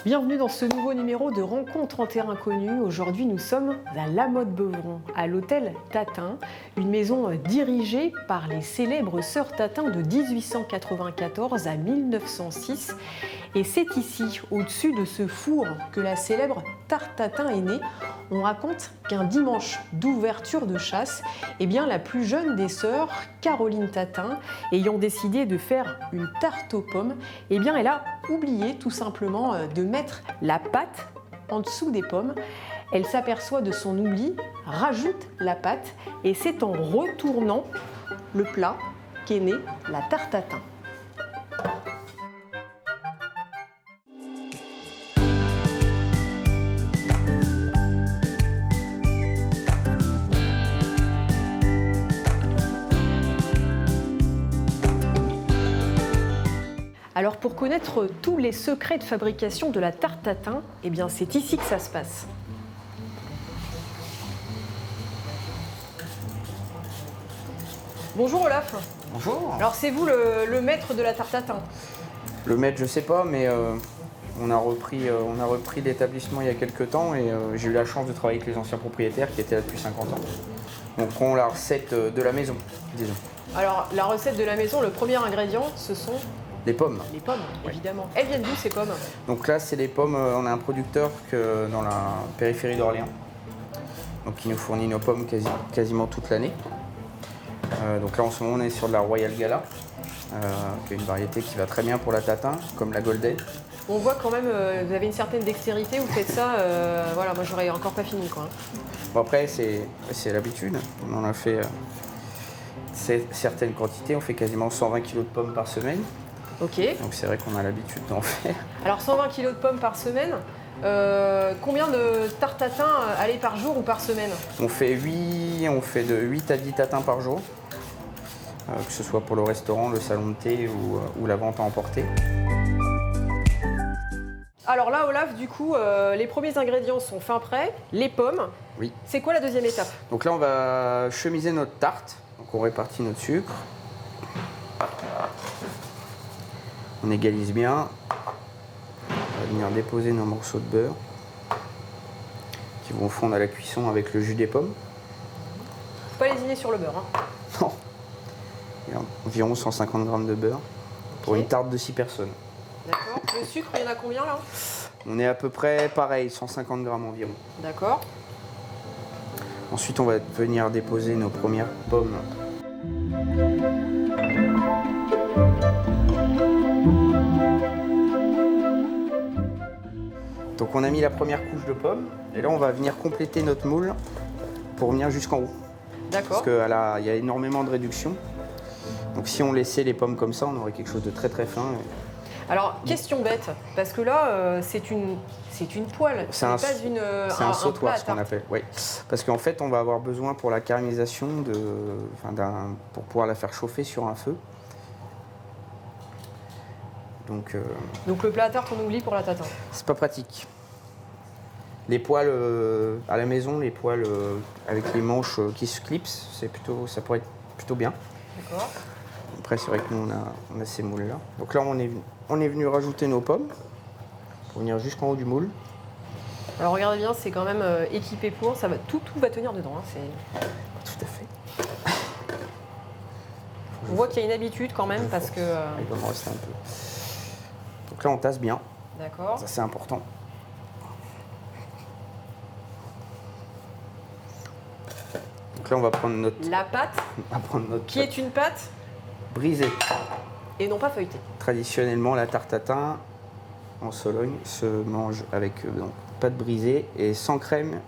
Bienvenue dans ce nouveau numéro de Rencontres en terrain connu. Aujourd'hui, nous sommes à La Motte-Beuvron, à l'hôtel Tatin, une maison dirigée par les célèbres sœurs Tatin de 1894 à 1906. Et c'est ici, au-dessus de ce four, que la célèbre tarte Tatin est née. On raconte qu'un dimanche d'ouverture de chasse, la plus jeune des sœurs, Caroline Tatin, ayant décidé de faire une tarte aux pommes, elle a oublié tout simplement de mettre la pâte en dessous des pommes. Elle s'aperçoit de son oubli, rajoute la pâte et c'est en retournant le plat qu'est née la tarte Tatin. Alors pour connaître tous les secrets de fabrication de la tarte Tatin, c'est ici que ça se passe. Bonjour Olaf. Bonjour. Alors c'est vous le maître de la tarte Tatin? Le maître, je sais pas, mais on a repris l'établissement il y a quelques temps et j'ai eu la chance de travailler avec les anciens propriétaires qui étaient là depuis 50 ans. Donc on a la recette de la maison, disons. Alors la recette de la maison, le premier ingrédient, ce sont les pommes. Les pommes, ouais. Évidemment. Elles viennent d'où ces pommes? Donc là, c'est les pommes, on a un producteur dans la périphérie d'Orléans, donc qui nous fournit nos pommes quasiment toute l'année. Donc là, en ce moment, on est sur de la Royal Gala, qui est une variété qui va très bien pour la Tatin, comme la Golden. On voit quand même, vous avez une certaine dextérité, vous faites ça, voilà, moi j'aurais encore pas fini quoi. Bon, après, c'est l'habitude, on en a fait certaines quantités, on fait quasiment 120 kg de pommes par semaine. Ok. Donc c'est vrai qu'on a l'habitude d'en faire. Alors 120 kg de pommes par semaine, combien de tartes Tatin allez par jour ou par semaine? On fait de 8 à 10 tatins par jour, que ce soit pour le restaurant, le salon de thé ou la vente à emporter. Alors là Olaf, du coup, les premiers ingrédients sont fin prêts, les pommes. Oui. C'est quoi la deuxième étape? Donc là on va chemiser notre tarte, donc on répartit notre sucre. On égalise bien. On va venir déposer nos morceaux de beurre qui vont fondre à la cuisson avec le jus des pommes. Faut pas lésiner sur le beurre. Hein. Non. Il y a environ 150 g de beurre pour une tarte de 6 personnes. D'accord. Le sucre, il y en a combien là? On est à peu près pareil, 150 g environ. D'accord. Ensuite, on va venir déposer nos premières pommes. Donc on a mis la première couche de pommes et là on va venir compléter notre moule pour venir jusqu'en haut. D'accord. Parce qu'il y a énormément de réduction. Donc si on laissait les pommes comme ça, on aurait quelque chose de très très fin. Alors question bête, parce que là c'est une poêle, c'est pas c'est un sautoir ce qu'on appelle. Oui. Parce qu'en fait on va avoir besoin pour la caramélisation pour pouvoir la faire chauffer sur un feu. Donc le plat à tarte, on oublie pour la tatin. C'est pas pratique. Les poêles à la maison, les poêles avec les manches qui se clipsent, ça pourrait être plutôt bien. D'accord. Après, c'est vrai que nous, on a ces moules-là. Donc là, on est venu rajouter nos pommes pour venir jusqu'en haut du moule. Alors regardez bien, c'est quand même équipé pour, ça va tout va tenir dedans. Hein, Tout à fait. On voit qu'il y a une habitude quand même parce que... Il va me rester un peu. Donc là, on tasse bien. D'accord. Ça, c'est important. Donc là, on va prendre la pâte, qui est une pâte brisée. Et non pas feuilletée. Traditionnellement, la tarte Tatin en Sologne se mange avec pâte brisée et sans crème,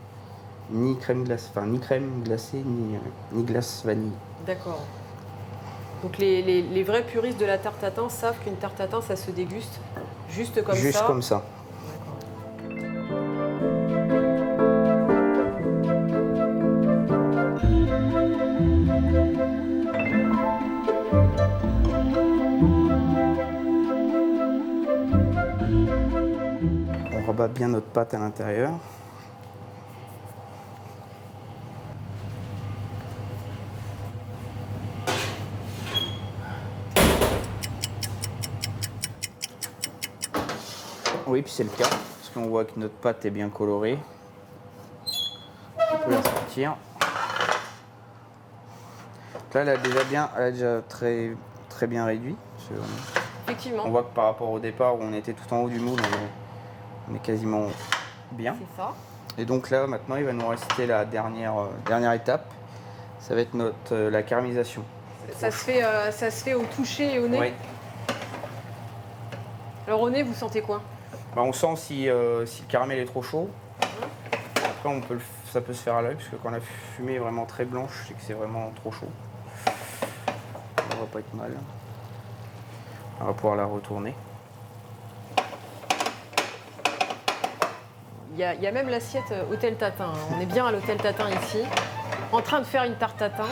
ni crème glacée, ni glace vanille. D'accord. Donc les vrais puristes de la tarte Tatin savent qu'une tarte Tatin, ça se déguste juste comme ça. Juste comme ça. On rabat bien notre pâte à l'intérieur. Oui, puis c'est le cas, parce qu'on voit que notre pâte est bien colorée. On peut la sortir. Donc là, elle a déjà très, très bien réduit. Effectivement. On voit que par rapport au départ où on était tout en haut du moule, on est quasiment bien. C'est ça. Et donc là, maintenant, il va nous rester la dernière étape. Ça va être la caramélisation. Ça se fait au toucher et au nez. Oui. Alors au nez, vous sentez quoi? Bah, on sent si le caramel est trop chaud. Après, ça peut se faire à l'œil, parce que quand la fumée est vraiment très blanche, c'est que c'est vraiment trop chaud. Ça va pas être mal. On va pouvoir la retourner. Il y a même l'assiette Hôtel Tatin. On est bien à l'Hôtel Tatin ici, en train de faire une tarte tatin.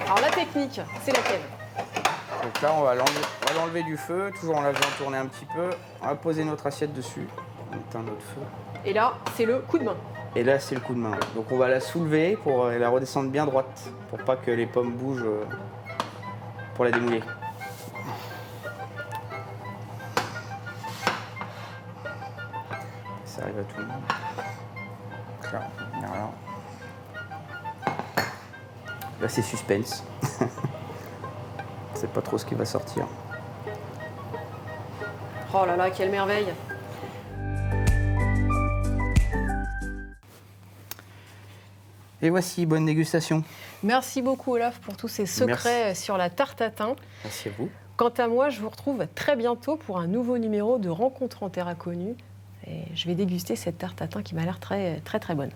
Alors la technique, c'est laquelle? Donc là, on va l'enlever du feu, toujours en la faisant tourner un petit peu. On va poser notre assiette dessus. On éteint notre feu. Et là, c'est le coup de main. Et là, c'est le coup de main. Donc on va la soulever pour la redescendre bien droite, pour pas que les pommes bougent pour la démouler. Ça arrive à tout le monde. Donc là, voilà. Là, c'est suspense. On sait pas trop ce qui va sortir. Oh là là, quelle merveille! Et voici, bonne dégustation. Merci beaucoup Olaf pour tous ces secrets sur la tarte tatin. Merci à vous. Quant à moi, je vous retrouve très bientôt pour un nouveau numéro de Rencontres en terre inconnue. Et je vais déguster cette tarte tatin qui m'a l'air très très très bonne.